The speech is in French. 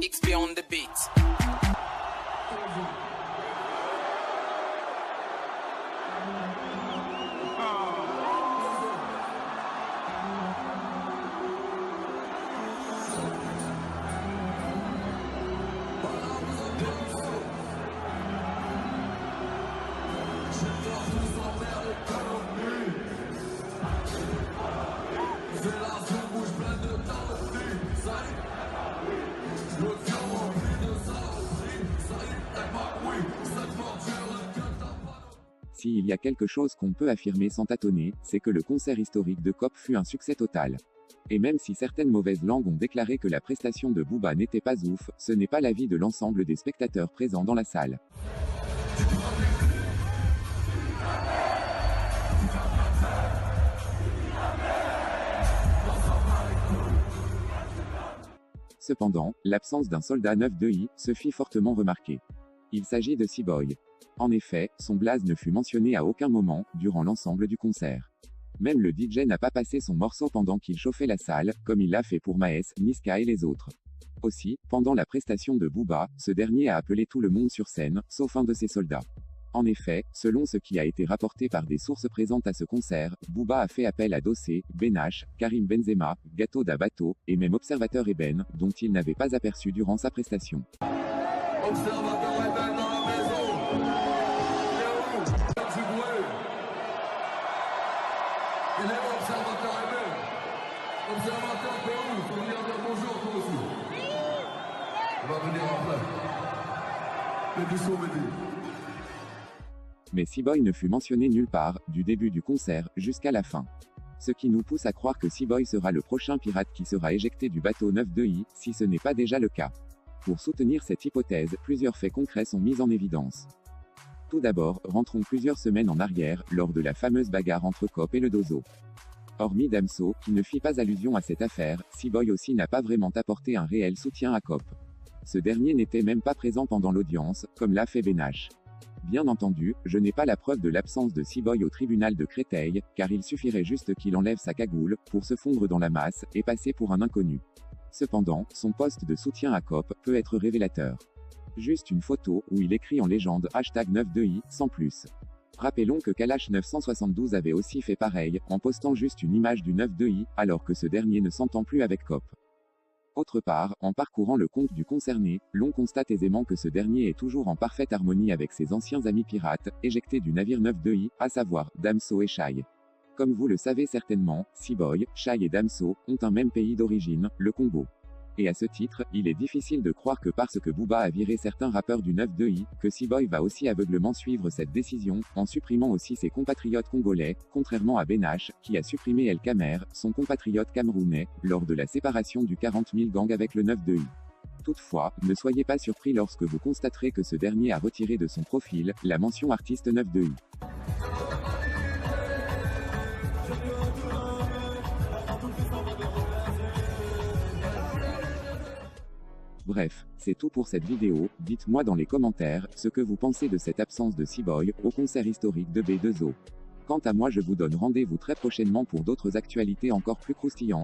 XP on the beat. S'il y a quelque chose qu'on peut affirmer sans tâtonner, c'est que le concert historique de Cop fut un succès total. Et même si certaines mauvaises langues ont déclaré que la prestation de Booba n'était pas ouf, ce n'est pas l'avis de l'ensemble des spectateurs présents dans la salle. Cependant, l'absence d'un soldat 9-2i se fit fortement remarquer. Il s'agit de C-Boy. En effet, son blaze ne fut mentionné à aucun moment, durant l'ensemble du concert. Même le DJ n'a pas passé son morceau pendant qu'il chauffait la salle, comme il l'a fait pour Maes, Niska et les autres. Aussi, pendant la prestation de Booba, ce dernier a appelé tout le monde sur scène, sauf un de ses soldats. En effet, selon ce qui a été rapporté par des sources présentes à ce concert, Booba a fait appel à Dossé, Benache, Karim Benzema, Gato da Bato, et même Observateur Eben, dont il n'avait pas aperçu durant sa prestation. Observateur Eben dans la maison. Il est où, Observateur Eben? Observateur Pérou, faut venir dire bonjour toi aussi. On va venir après. Le Bissot Mehdi. Mais C-Boy ne fut mentionné nulle part, du début du concert, jusqu'à la fin. Ce qui nous pousse à croire que C-Boy sera le prochain pirate qui sera éjecté du bateau 9-2i, si ce n'est pas déjà le cas. Pour soutenir cette hypothèse, plusieurs faits concrets sont mis en évidence. Tout d'abord, rentrons plusieurs semaines en arrière, lors de la fameuse bagarre entre Cop et le Dozo. Hormis Damso, qui ne fit pas allusion à cette affaire, C-Boy aussi n'a pas vraiment apporté un réel soutien à Cop. Ce dernier n'était même pas présent pendant l'audience, comme l'a fait Benache. Bien entendu, je n'ai pas la preuve de l'absence de C-Boy au tribunal de Créteil, car il suffirait juste qu'il enlève sa cagoule, pour se fondre dans la masse, et passer pour un inconnu. Cependant, son poste de soutien à Cop peut être révélateur. Juste une photo, où il écrit en légende #9-2i, sans plus. Rappelons que Kalash 972 avait aussi fait pareil, en postant juste une image du 9-2i, alors que ce dernier ne s'entend plus avec Cop. Autre part, en parcourant le compte du concerné, l'on constate aisément que ce dernier est toujours en parfaite harmonie avec ses anciens amis pirates, éjectés du navire 9-2i, à savoir, Damso et Shai. Comme vous le savez certainement, C-Boy, Shai et Damso, ont un même pays d'origine, le Congo. Et à ce titre, il est difficile de croire que parce que Booba a viré certains rappeurs du 9-2i, que C-Boy va aussi aveuglement suivre cette décision, en supprimant aussi ses compatriotes congolais, contrairement à Benache, qui a supprimé El Kamer, son compatriote camerounais, lors de la séparation du 40 000 gang avec le 9-2i. Toutefois, ne soyez pas surpris lorsque vous constaterez que ce dernier a retiré de son profil, la mention artiste 9-2i. Bref, c'est tout pour cette vidéo, dites-moi dans les commentaires, ce que vous pensez de cette absence de C-Boy, au concert historique de B2O. Quant à moi je vous donne rendez-vous très prochainement pour d'autres actualités encore plus croustillantes.